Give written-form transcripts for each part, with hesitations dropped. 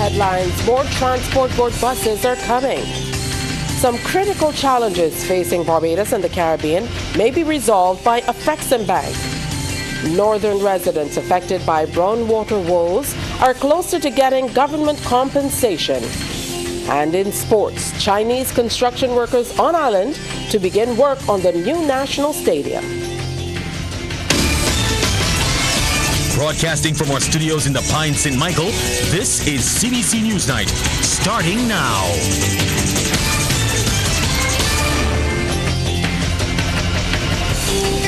headlines, more transport board buses are coming. Some critical challenges facing Barbados and the Caribbean may be resolved by Afreximbank. Northern residents affected by brown water woes are closer to getting government compensation. And in sports, Chinese construction workers on island to begin work on the new national stadium. Broadcasting from our studios in the Pine St. Michael, this is CBC NewsNight, starting now.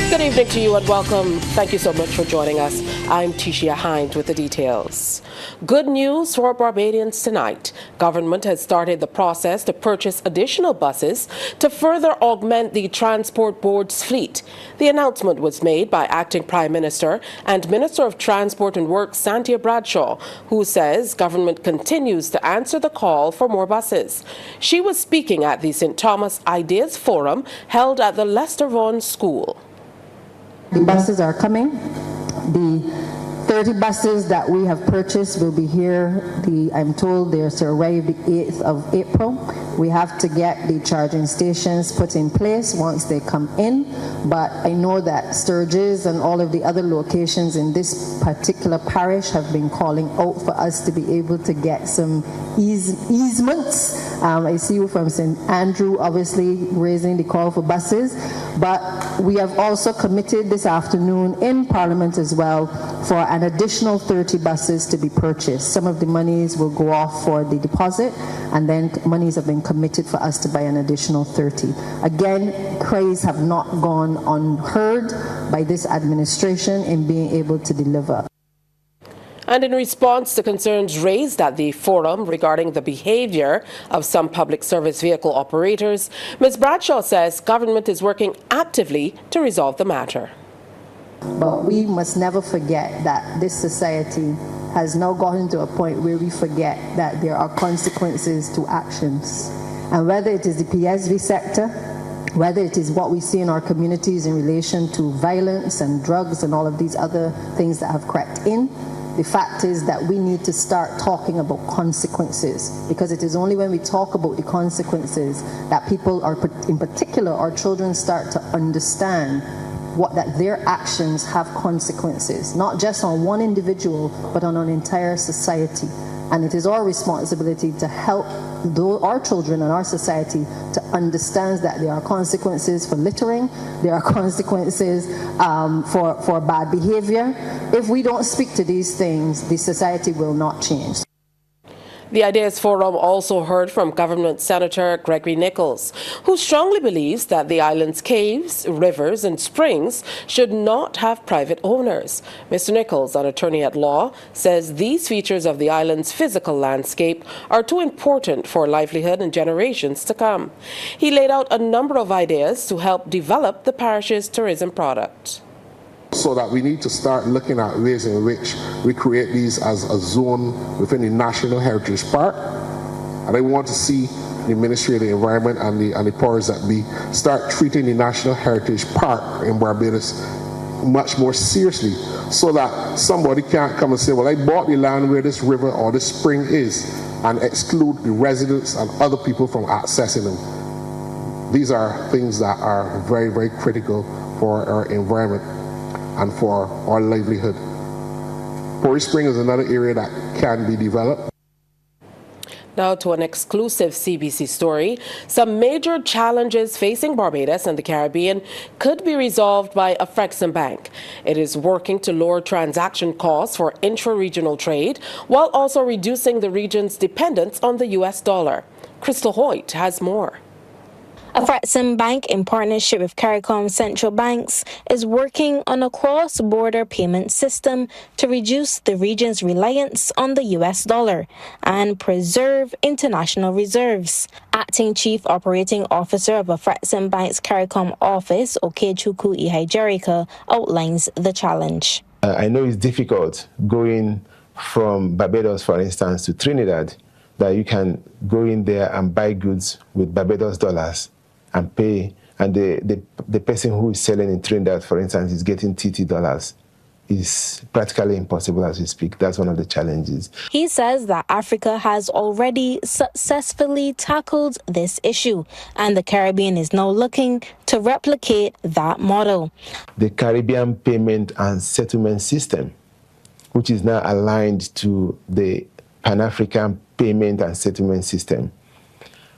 Good evening to you and welcome. Thank you so much for joining us. I'm Tishia Hind with the details. Good news for Barbadians tonight. Government has started the process to purchase additional buses to further augment the Transport Board's fleet. The announcement was made by Acting Prime Minister and Minister of Transport and Works Santia Bradshaw, who says government continues to answer the call for more buses. She was speaking at the St. Thomas Ideas Forum held at the Lester Vaughan School. The buses are coming. The 30 buses that we have purchased will be here. I'm told they're to arrive the 8th of April. We have to get the charging stations put in place once they come in. But I know that Sturgis and all of the other locations in this particular parish have been calling out for us to be able to get some easements. I see you from St. Andrew obviously raising the call for buses. But we have also committed this afternoon in Parliament as well for an additional 30 buses to be purchased. Some of the monies will go off for the deposit, and then monies have been committed for us to buy an additional 30. Again, cries have not gone unheard by this administration in being able to deliver. And in response to concerns raised at the forum regarding the behavior of some public service vehicle operators, Ms. Bradshaw says government is working actively to resolve the matter. But we must never forget that this society has now gotten to a point where we forget that there are consequences to actions. And whether it is the PSV sector, whether it is what we see in our communities in relation to violence and drugs and all of these other things that have crept in, the fact is that we need to start talking about consequences, because it is only when we talk about the consequences that people are, in particular our children, start to understand that their actions have consequences, not just on one individual, but on an entire society. And it is our responsibility to help our children and our society to understand that there are consequences for littering, there are consequences for bad behavior. If we don't speak to these things, the society will not change. The Ideas Forum also heard from Government Senator Gregory Nichols, who strongly believes that the island's caves, rivers and springs should not have private owners. Mr. Nichols, an attorney at law, says these features of the island's physical landscape are too important for livelihood and generations to come. He laid out a number of ideas to help develop the parish's tourism product. So that we need to start looking at ways in which we create these as a zone within the National Heritage Park. And I want to see the Ministry of the Environment and the powers that be start treating the National Heritage Park in Barbados much more seriously, so that somebody can't come and say, well, I bought the land where this river or this spring is, and exclude the residents and other people from accessing them. These are things that are very, very critical for our environment and for our livelihood. Pori Spring is another area that can be developed. Now to an exclusive CBC story. Some major challenges facing Barbados and the Caribbean could be resolved by Afreximbank. It is working to lower transaction costs for intra-regional trade while also reducing the region's dependence on the US dollar. Crystal Hoyt has more. Afreximbank, in partnership with CARICOM Central Banks, is working on a cross-border payment system to reduce the region's reliance on the US dollar and preserve international reserves. Acting Chief Operating Officer of Afreximbank's CARICOM office, Okechukwu Ihaijerika, outlines the challenge. I know it's difficult going from Barbados, for instance, to Trinidad, that you can go in there and buy goods with Barbados dollars and pay, and the person who is selling in Trinidad, for instance, is getting TT dollars. is practically impossible as we speak. That's one of the challenges. He says that Africa has already successfully tackled this issue, and the Caribbean is now looking to replicate that model. The Caribbean payment and settlement system, which is now aligned to the Pan-African payment and settlement system.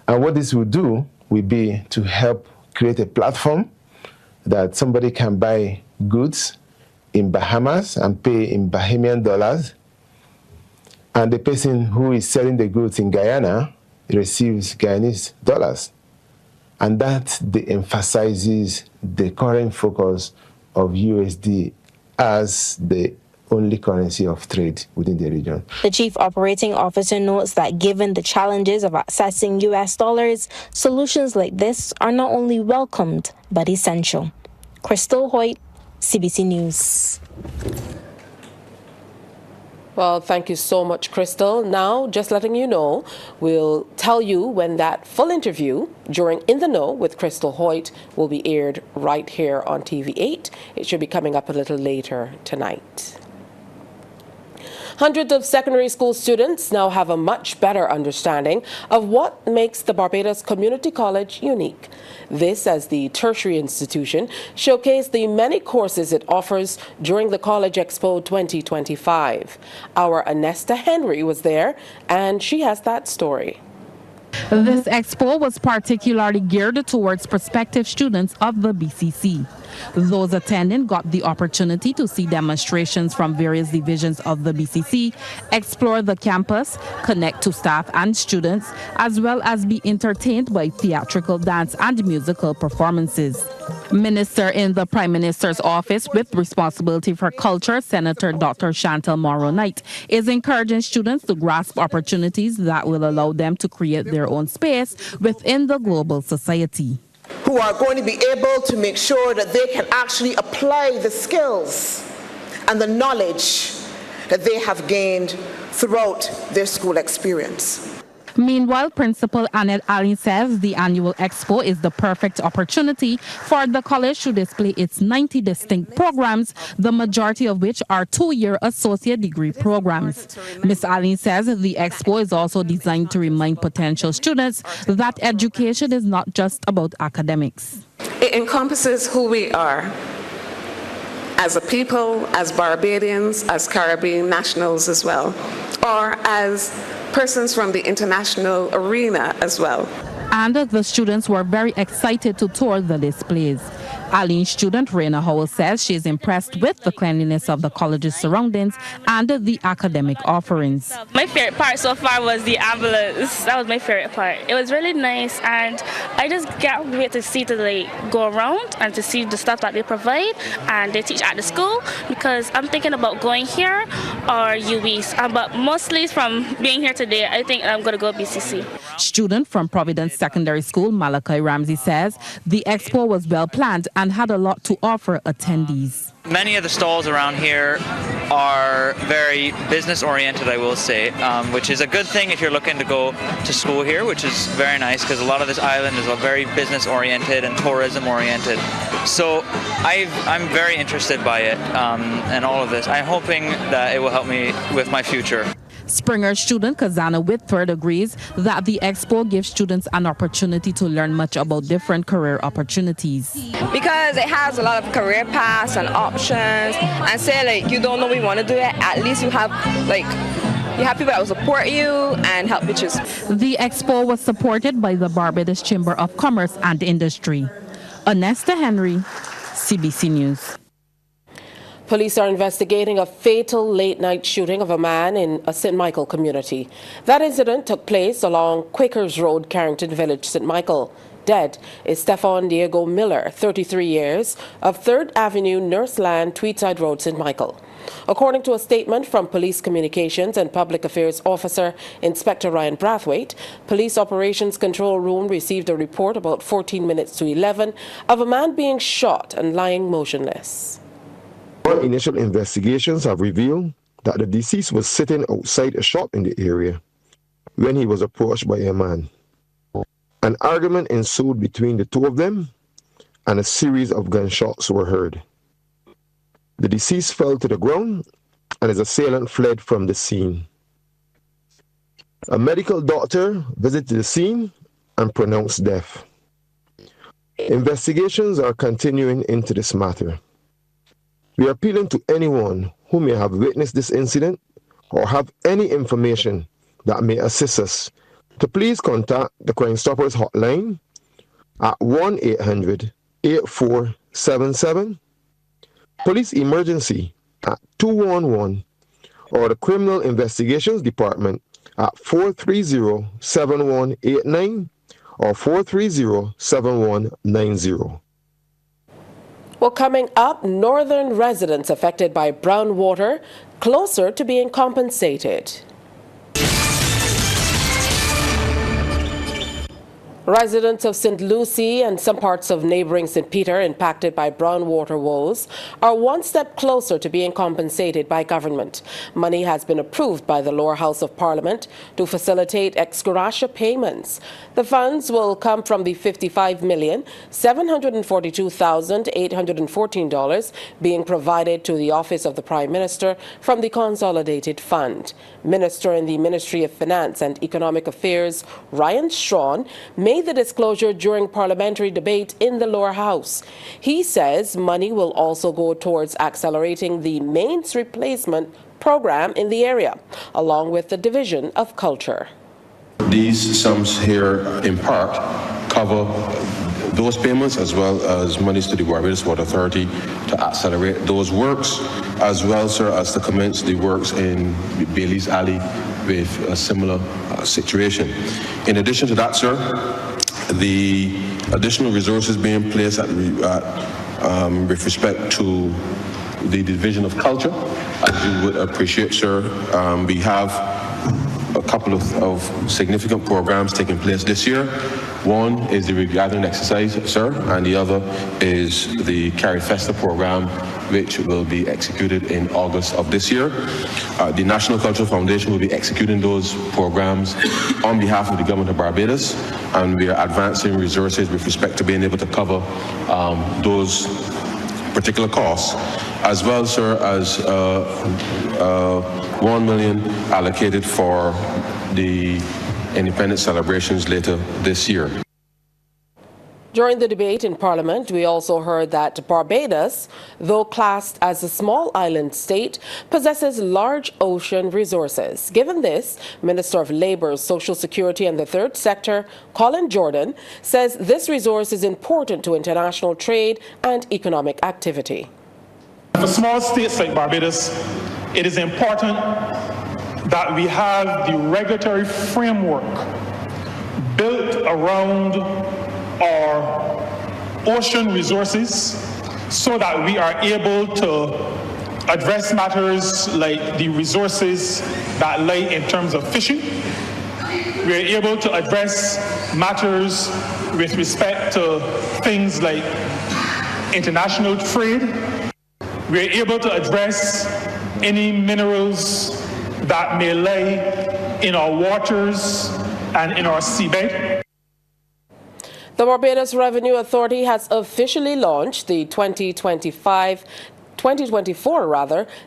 And what this will do will be to help create a platform that somebody can buy goods in Bahamas and pay in Bahamian dollars, and the person who is selling the goods in Guyana receives Guyanese dollars. And that emphasizes the current focus of USD as the only currency of trade within the region. The chief operating officer notes that given the challenges of accessing US dollars, solutions like this are not only welcomed, but essential. Crystal Hoyt, CBC News. Well, thank you so much, Crystal. Now, just letting you know, we'll tell you when that full interview during In the Know with Crystal Hoyt will be aired right here on TV8. It should be coming up a little later tonight. Hundreds of secondary school students now have a much better understanding of what makes the Barbados Community College unique. This, as the tertiary institution showcased the many courses it offers during the College Expo 2025. Our Anesta Henry was there, and she has that story. This expo was particularly geared towards prospective students of the BCC. Those attending got the opportunity to see demonstrations from various divisions of the BCC, explore the campus, connect to staff and students, as well as be entertained by theatrical dance and musical performances. Minister in the Prime Minister's office with responsibility for culture, Senator Dr. Chantal Morrow-Knight, is encouraging students to grasp opportunities that will allow them to create their own space within the global society. Who are going to be able to make sure that they can actually apply the skills and the knowledge that they have gained throughout their school experience. Meanwhile, Principal Annette Allen says the annual expo is the perfect opportunity for the college to display its 90 distinct programs, the majority of which are 2-year associate degree programs. Ms. Allen says the expo is also designed to remind potential students that education is not just about academics. It encompasses who we are as a people, as Barbadians, as Caribbean nationals as well, or as persons from the international arena as well. And the students were very excited to tour the displays. Allen's student Raina Howell says she is impressed with the cleanliness of the college's surroundings and the academic offerings. My favorite part so far was the ambulance. That was my favorite part. It was really nice, and I just can't wait to see go around and to see the stuff that they provide and they teach at the school, because I'm thinking about going here or UBs. But mostly from being here today, I think I'm going to go BCC. Student from Providence Secondary School, Malachi Ramsey, says the expo was well planned and had a lot to offer attendees. Many of the stalls around here are very business oriented, I will say, which is a good thing if you're looking to go to school here, which is very nice because a lot of this island is very business oriented and tourism oriented. So I'm very interested by it and all of this. I'm hoping that it will help me with my future. Springer student Kazana Whitford agrees that the expo gives students an opportunity to learn much about different career opportunities. Because it has a lot of career paths and options, and say you don't know what you want to do it, at least you have people that will support you and help you choose. The expo was supported by the Barbados Chamber of Commerce and Industry. Anesta Henry, CBC News. Police are investigating a fatal late-night shooting of a man in a St. Michael community. That incident took place along Quakers Road, Carrington Village, St. Michael. Dead is Stefan Diego Miller, 33 years, of 3rd Avenue, Nurseland, Tweedside Road, St. Michael. According to a statement from Police Communications and Public Affairs Officer Inspector Ryan Brathwaite, Police Operations Control Room received a report about 14 minutes to 11 of a man being shot and lying motionless. Our initial investigations have revealed that the deceased was sitting outside a shop in the area when he was approached by a man. An argument ensued between the two of them, and a series of gunshots were heard. The deceased fell to the ground and his assailant fled from the scene. A medical doctor visited the scene and pronounced death. Investigations are continuing into this matter. We are appealing to anyone who may have witnessed this incident or have any information that may assist us to please contact the Crime Stoppers hotline at 1-800-8477, Police Emergency at 211, or the Criminal Investigations Department at 430-7189 or 430-7190. Well, coming up, northern residents affected by brown water closer to being compensated. Residents of St. Lucie and some parts of neighboring St. Peter impacted by brown water woes are one step closer to being compensated by government. Money has been approved by the lower house of Parliament to facilitate ex gratia payments. The funds will come from the $55,742,814 being provided to the Office of the Prime Minister from the Consolidated Fund. Minister in the Ministry of Finance and Economic Affairs, Ryan Strawn, made the disclosure during parliamentary debate in the lower house. He says money will also go towards accelerating the mains replacement program in the area, along with the Division of Culture. These sums here, in part, cover those payments as well as monies to the Barbados Water Authority to accelerate those works, as well, sir, as to commence the works in Bailey's Alley with a similar situation. In addition to that, sir, the additional resources being placed with respect to the Division of Culture, as you would appreciate, sir, we have a couple of significant programs taking place this year. One is the regathering exercise, sir, and the other is the Carry Festa program, which will be executed in August of this year. The National Cultural Foundation will be executing those programs on behalf of the Government of Barbados, and we are advancing resources with respect to being able to cover those particular costs, as well, sir, as $1 million allocated for the independence celebrations later this year. During the debate in Parliament, we also heard that Barbados, though classed as a small island state, possesses large ocean resources. Given this, Minister of Labour, Social Security and the Third Sector, Colin Jordan, says this resource is important to international trade and economic activity. For small states like Barbados, it is important that we have the regulatory framework built around our ocean resources so that we are able to address matters like the resources that lie in terms of fishing. We are able to address matters with respect to things like international trade. We are able to address any minerals that may lie in our waters and in our seabed. The Barbados Revenue Authority has officially launched the 2024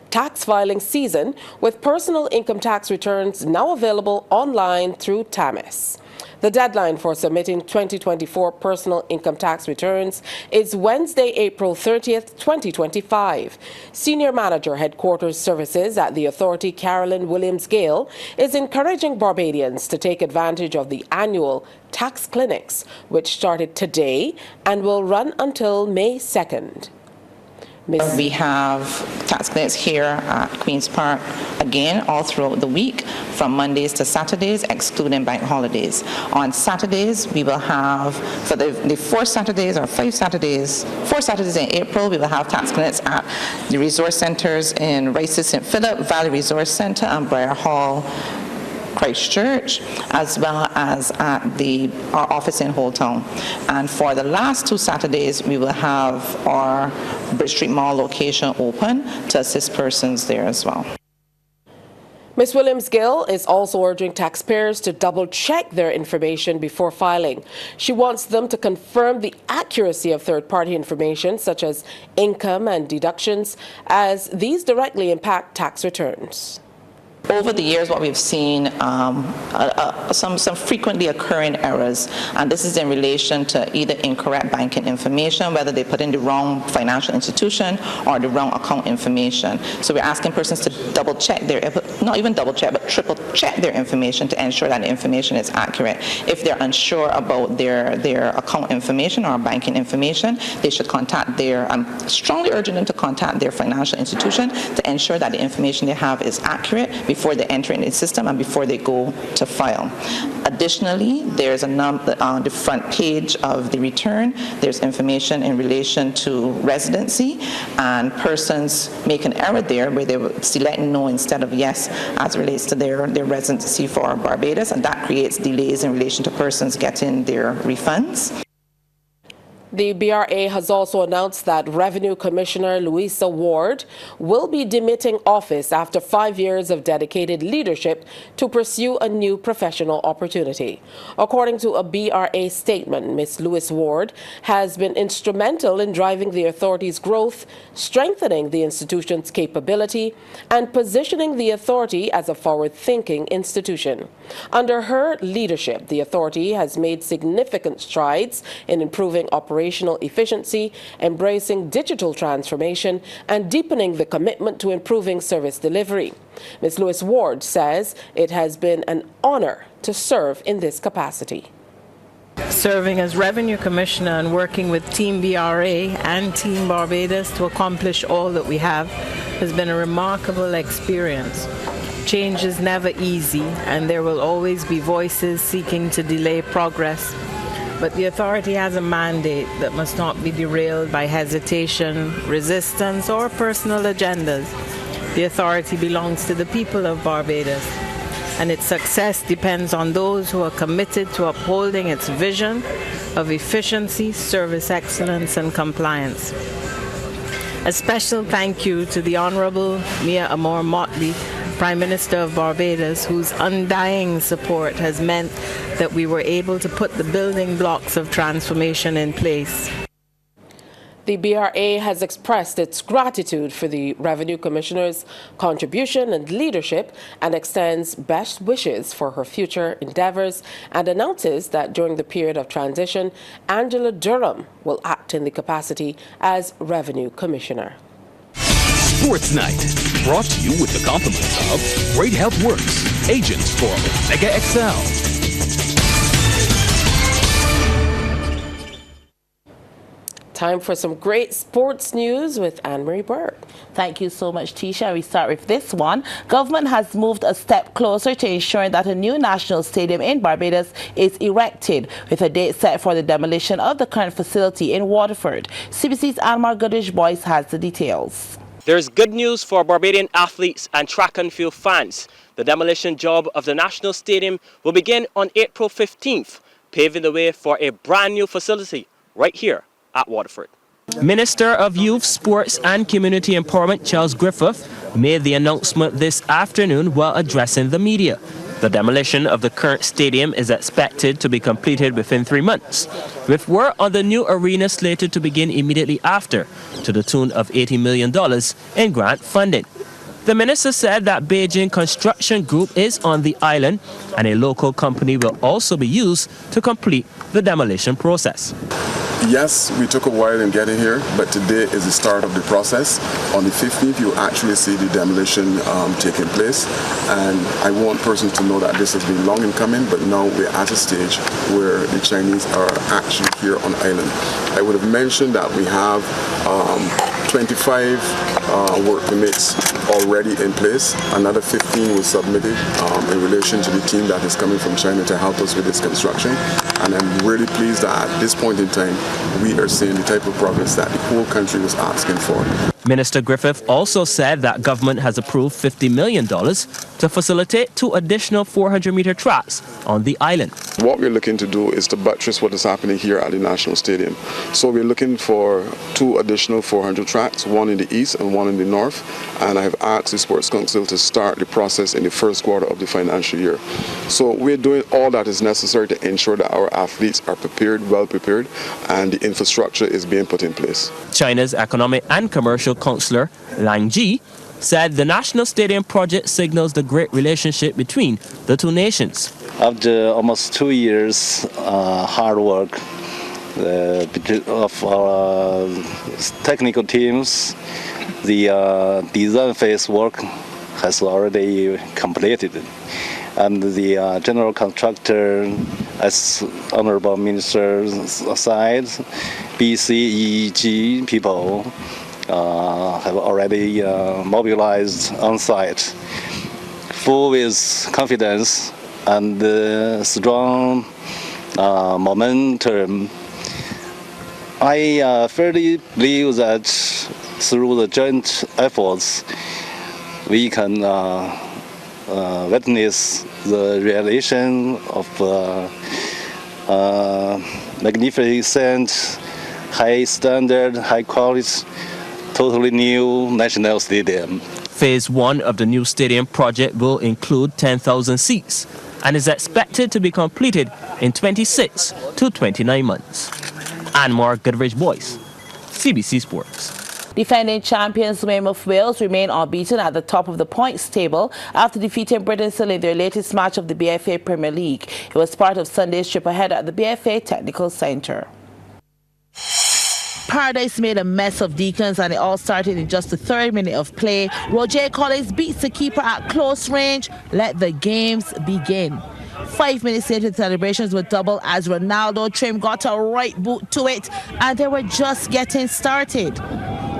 tax filing season, with personal income tax returns now available online through TAMIS. The deadline for submitting 2024 personal income tax returns is Wednesday, April 30th, 2025. Senior Manager Headquarters Services at the Authority, Carolyn Williams-Gale, is encouraging Barbadians to take advantage of the annual tax clinics, which started today and will run until May 2nd. We have tax clinics here at Queen's Park again all throughout the week, from Mondays to Saturdays, excluding bank holidays. On Saturdays, we will have, for the 4 Saturdays or 5 Saturdays, 4 Saturdays in April, we will have tax clinics at the resource centers in Rice, St. Philip, Valley Resource Center, and Briar Hall, Christchurch, as well as at our office in Old Town. And for the last 2 Saturdays, we will have our Bridge Street Mall location open to assist persons there as well. Ms. Williams-Gill is also urging taxpayers to double-check their information before filing. She wants them to confirm the accuracy of third-party information, such as income and deductions, as these directly impact tax returns. Over the years, what we've seen, some frequently occurring errors, and this is in relation to either incorrect banking information, whether they put in the wrong financial institution or the wrong account information. So we're asking persons to double check not even double check, but triple check their information to ensure that the information is accurate. If they're unsure about their account information or banking information, they should contact I'm strongly urging them to contact their financial institution to ensure that the information they have is accurate before they enter in the system and before they go to file. Additionally, there's on the front page of the return, there's information in relation to residency, and persons make an error there where they will select no instead of yes as it relates to their residency for Barbados, and that creates delays in relation to persons getting their refunds. The BRA has also announced that Revenue Commissioner Louisa Ward will be demitting office after 5 years of dedicated leadership to pursue a new professional opportunity. According to a BRA statement, Ms. Louise Ward has been instrumental in driving the authority's growth, strengthening the institution's capability, and positioning the authority as a forward-thinking institution. Under her leadership, the authority has made significant strides in improving operational efficiency, embracing digital transformation, and deepening the commitment to improving service delivery. Ms. Louise Ward says it has been an honor to serve in this capacity. Serving as Revenue Commissioner and working with Team BRA and Team Barbados to accomplish all that we have has been a remarkable experience. Change is never easy, and there will always be voices seeking to delay progress. But the authority has a mandate that must not be derailed by hesitation, resistance, or personal agendas. The authority belongs to the people of Barbados, and its success depends on those who are committed to upholding its vision of efficiency, service excellence, and compliance. A special thank you to the Honorable Mia Amor Motley, Prime Minister of Barbados, whose undying support has meant that we were able to put the building blocks of transformation in place. The BRA has expressed its gratitude for the Revenue Commissioner's contribution and leadership and extends best wishes for her future endeavors and announces that during the period of transition, Angela Durham will act in the capacity as Revenue Commissioner. Sports Night, brought to you with the compliments of Great Help Works, agents for Omega XL. Time for some great sports news with Anne-Marie Burke. Thank you so much, Tisha. We start with this one. Government has moved a step closer to ensuring that a new national stadium in Barbados is erected, with a date set for the demolition of the current facility in Waterford. CBC's Anmar Goodrich-Boyce has the details. There's good news for Barbadian athletes and track and field fans. The demolition job of the National Stadium will begin on April 15th, paving the way for a brand new facility right here at Waterford. Minister of Youth, Sports and Community Empowerment Charles Griffith made the announcement this afternoon while addressing the media. The demolition of the current stadium is expected to be completed within 3 months, with work on the new arena slated to begin immediately after, to the tune of $80 million in grant funding. The minister said that Beijing Construction Group is on the island, and a local company will also be used to complete the demolition process. Yes, we took a while in getting here, but today is the start of the process. On the 15th, you'll actually see the demolition taking place. And I want persons to know that this has been long in coming, but now we're at a stage where the Chinese are actually here on island. I would have mentioned that we have 25 work permits already in place. Another 15 were submitted in relation to the team that is coming from China to help us with this construction. And I'm really pleased that at this point in time, we are seeing the type of progress that the whole country was asking for. Minister Griffith also said that government has approved $50 million to facilitate 2 additional 400-meter tracks on the island. What we're looking to do is to buttress what is happening here at the National Stadium. So we're looking for 2 additional 400 tracks, one in the east and one in the north. And I have asked the Sports Council to start the process in the first quarter of the financial year. So we're doing all that is necessary to ensure that our athletes are prepared, well prepared, and the infrastructure is being put in place. China's Economic and Commercial Councillor Lang Ji said the National Stadium project signals the great relationship between the 2 nations. After almost 2 years hard work of our technical teams, the design phase work has already completed. And the general contractor, as Honorable Minister said, BCEG people have already mobilized on site, full with confidence and strong momentum. I firmly believe that through the joint efforts, we can witness the realization of magnificent, high standard, high quality, totally new national stadium. Phase 1 of the new stadium project will include 10,000 seats and is expected to be completed in 26 to 29 months. Anmar Goodrich-Boyce, CBC Sports. Defending champions Weymouth Wales remain unbeaten at the top of the points table after defeating Britain's in their latest match of the BFA Premier League. It was part of Sunday's trip ahead at the BFA Technical Centre. Paradise made a mess of Deacons and it all started in just the 3rd minute of play. Roger Collins beats the keeper at close range. Let the games begin. 5 minutes later, the celebrations were double as Ronaldo Trim got a right boot to it, and they were just getting started.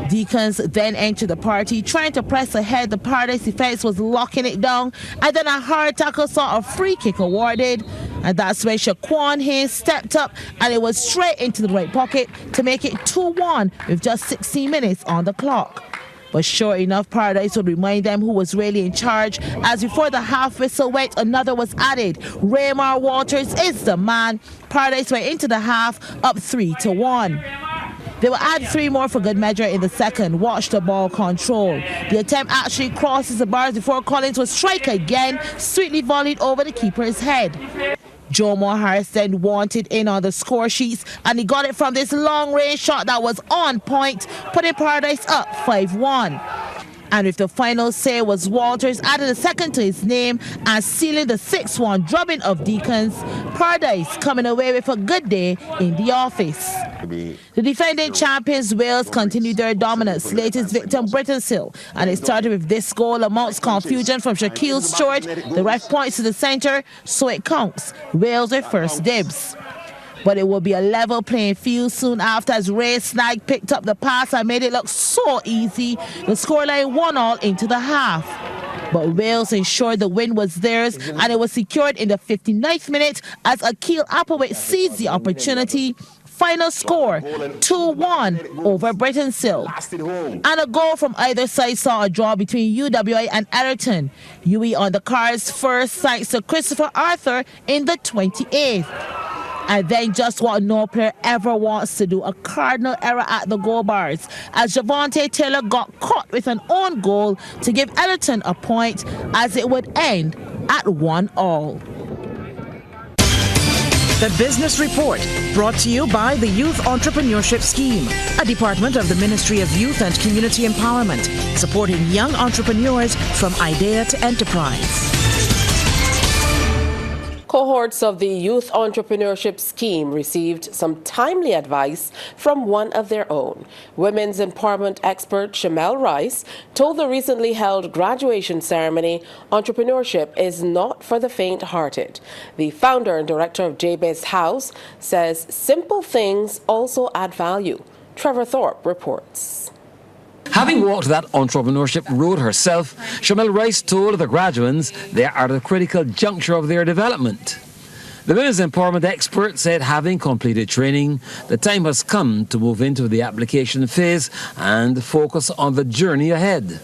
Deacons then entered the party, trying to press ahead. The Paradise defense was locking it down, and then a hard tackle saw a free kick awarded, and that's when Shaquan Hayes stepped up, and it was straight into the right pocket to make it 2-1 with just 16 minutes on the clock. But sure enough, Paradise would remind them who was really in charge, as before the half whistle went, another was added. Raymar Walters is the man. Paradise went into the half up 3-1. They will add 3 more for good measure in the second. Watch the ball control. The attempt actually crosses the bars before Collins would strike again, sweetly volleyed over the keeper's head. Joe Harris then wanted in on the score sheets, and he got it from this long-range shot that was on point, putting Paradise up 5-1. And if the final say was Walters added a second to his name and sealing the 6-1 drubbing of Deacons, Paradise coming away with a good day in the office. The defending champions Wales continued their dominance, latest victim Britain's Hill, and it started with this goal amongst confusion from Shaquille Stewart. The ref points to the centre, so it counts. Wales with first dibs. But it will be a level playing field soon after, as Ray Snag picked up the pass and made it look so easy. The scoreline 1-1 into the half. But Wales ensured the win was theirs, and it was secured in the 59th minute as Akil Applewhite seized the opportunity. Final score, 2-1 over Britain's Hill. And a goal from either side saw a draw between UWI and Everton. UE on the cards first, thanks to Christopher Arthur in the 28th. And then just what no player ever wants to do, a cardinal error at the goal bars, as Javante Taylor got caught with an own goal to give Everton a point, as it would end at 1-1. The Business Report, brought to you by the Youth Entrepreneurship Scheme, a department of the Ministry of Youth and Community Empowerment, supporting young entrepreneurs from idea to enterprise. Cohorts of the Youth Entrepreneurship Scheme received some timely advice from one of their own. Women's empowerment expert Shamel Rice told the recently held graduation ceremony, entrepreneurship is not for the faint-hearted. The founder and director of Jabez House says simple things also add value. Trevor Thorpe reports. Having walked that entrepreneurship road herself, Shamel Rice told the graduates they are at a critical juncture of their development. The women's empowerment expert said having completed training, the time has come to move into the application phase and focus on the journey ahead.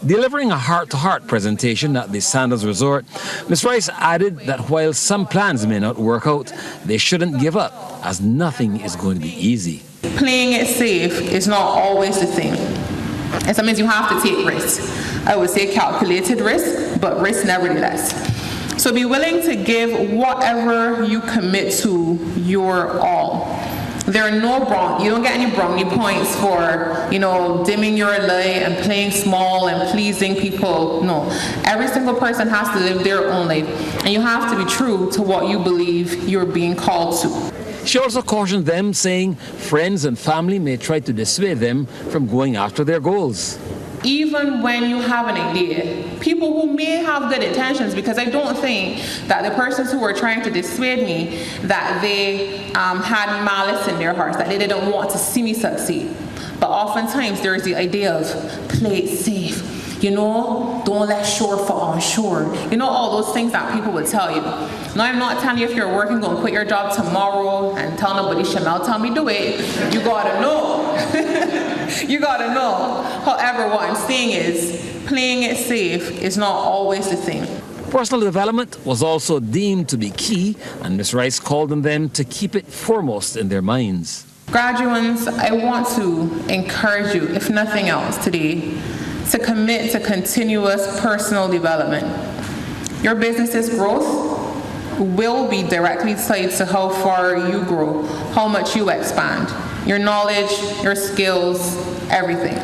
Delivering a heart-to-heart presentation at the Sanders Resort, Ms. Rice added that while some plans may not work out, they shouldn't give up, as nothing is going to be easy. Playing it safe is not always the thing. And sometimes you have to take risks. I would say calculated risk, but risk nevertheless. So be willing to give whatever you commit to your all. There are no you don't get any brownie points for, dimming your light and playing small and pleasing people. No. Every single person has to live their own life. And you have to be true to what you believe you're being called to. She also cautioned them, saying friends and family may try to dissuade them from going after their goals. Even when you have an idea, people who may have good intentions, because I don't think that the persons who were trying to dissuade me, that they had malice in their hearts, that they didn't want to see me succeed. But oftentimes there is the idea of play it safe, don't let shore fall on shore. All those things that people would tell you. No, I'm not telling you if you're working, go and quit your job tomorrow and tell nobody, Shamel, tell me do it. You gotta know. You gotta know. However, what I'm saying is, playing it safe is not always the thing. Personal development was also deemed to be key, and Ms. Rice called on them to keep it foremost in their minds. Graduates, I want to encourage you, if nothing else today, to commit to continuous personal development. Your business's growth will be directly tied to how far you grow, how much you expand, your knowledge, your skills, everything.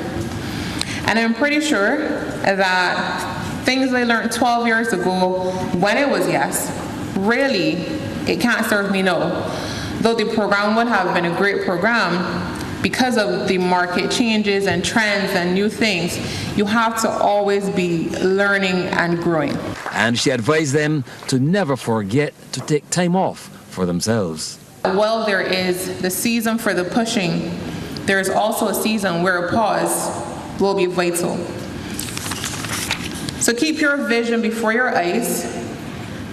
And I'm pretty sure that things I learned 12 years ago when it was yes, really, it can't serve me no. Though the program would have been a great program, because of the market changes and trends and new things, you have to always be learning and growing. And she advised them to never forget to take time off for themselves. While there is the season for the pushing, there is also a season where a pause will be vital. So keep your vision before your eyes.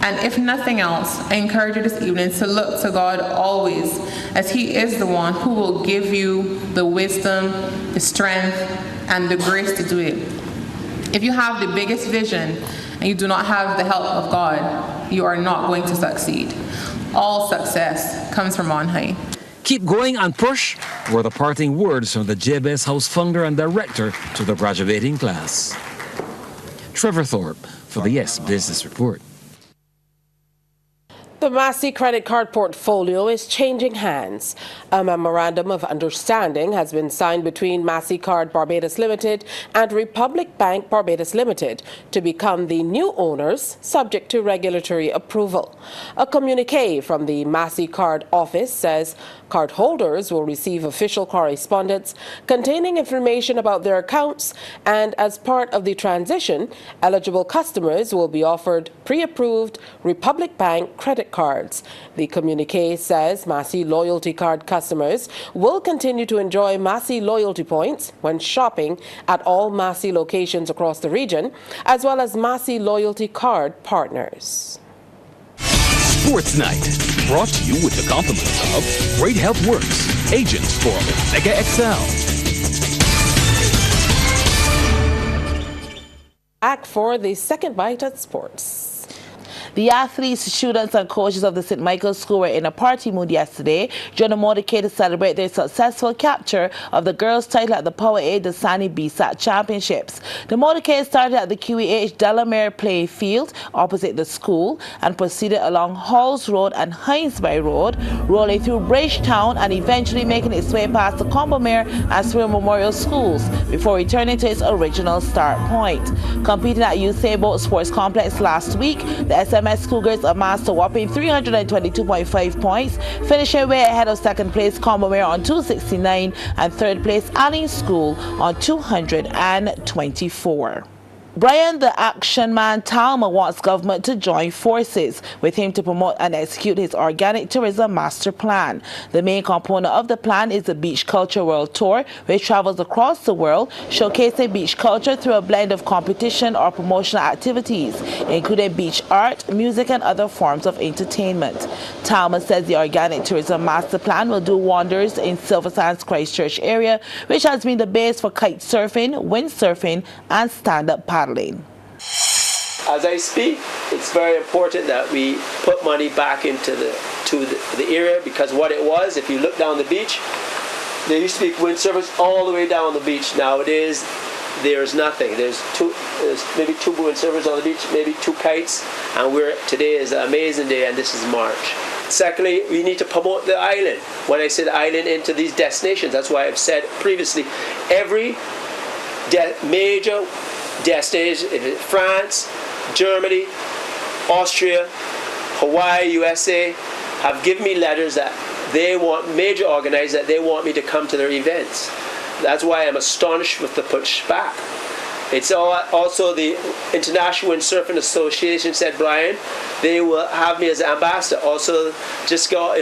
And if nothing else, I encourage you this evening to look to God always, as He is the one who will give you the wisdom, the strength, and the grace to do it. If you have the biggest vision and you do not have the help of God, you are not going to succeed. All success comes from on high. Keep going and push were the parting words from the JBS House founder and director to the graduating class. Trevor Thorpe for the Yes Business Report. The Massi credit card portfolio is changing hands. A memorandum of understanding has been signed between Massi Card Barbados Limited and Republic Bank Barbados Limited to become the new owners, subject to regulatory approval. A communique from the Massi Card office says cardholders will receive official correspondence containing information about their accounts, and as part of the transition, eligible customers will be offered pre-approved Republic Bank credit cards. The communique says Massi Loyalty Card customers will continue to enjoy Massi loyalty points when shopping at all Massi locations across the region, as well as Massi Loyalty Card partners. Sports Night, brought to you with the compliments of Great Health Works, agents for Omega XL. Back for the second bite at sports. The athletes, students, and coaches of the St. Michael's School were in a party mood yesterday during a motorcade to celebrate their successful capture of the girls' title at the Power 8 Dasani BSAT Championships. The motorcade started at the QEH Delamere Play Field opposite the school and proceeded along Halls Road and Hinesbury Road, rolling through Bridgetown and eventually making its way past the Combomere and Spring Memorial Schools before returning to its original start point. Competing at Usain Bolt Sports Complex last week, the SMS Cougars amassed a whopping 322.5 points, finishing way ahead of second place Combomere on 269 and third place Allen School on 224. Brian, the action man Talma, wants government to join forces with him to promote and execute his organic tourism master plan. The main component of the plan is the Beach Culture World Tour, which travels across the world, showcasing beach culture through a blend of competition or promotional activities, including beach art, music, and other forms of entertainment. Talma says the organic tourism master plan will do wonders in Silver Sands Christchurch area, which has been the base for kite surfing, windsurfing, and stand-up paddling. As I speak, it's very important that we put money back into the area, because what it was, if you look down the beach, there used to be windsurfers all the way down the beach. Nowadays, there's nothing. There's maybe 2 windsurfers on the beach, maybe 2 kites, and today is an amazing day, and this is March. Secondly, we need to promote the island. When I say the island, into these destinations, that's why I've said previously, every major destination, France, Germany, Austria, Hawaii, USA, have given me letters that they want, major organizers, that they want me to come to their events. That's why I'm astonished with the pushback. It's also the International Windsurfing Association said, Brian, they will have me as an ambassador. Also, just got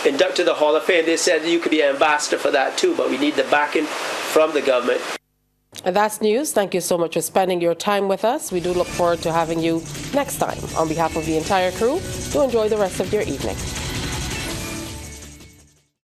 inducted to the Hall of Fame. They said you could be an ambassador for that too, but we need the backing from the government. And that's news. Thank you so much for spending your time with us. We do look forward to having you next time. On behalf of the entire crew, do enjoy the rest of your evening.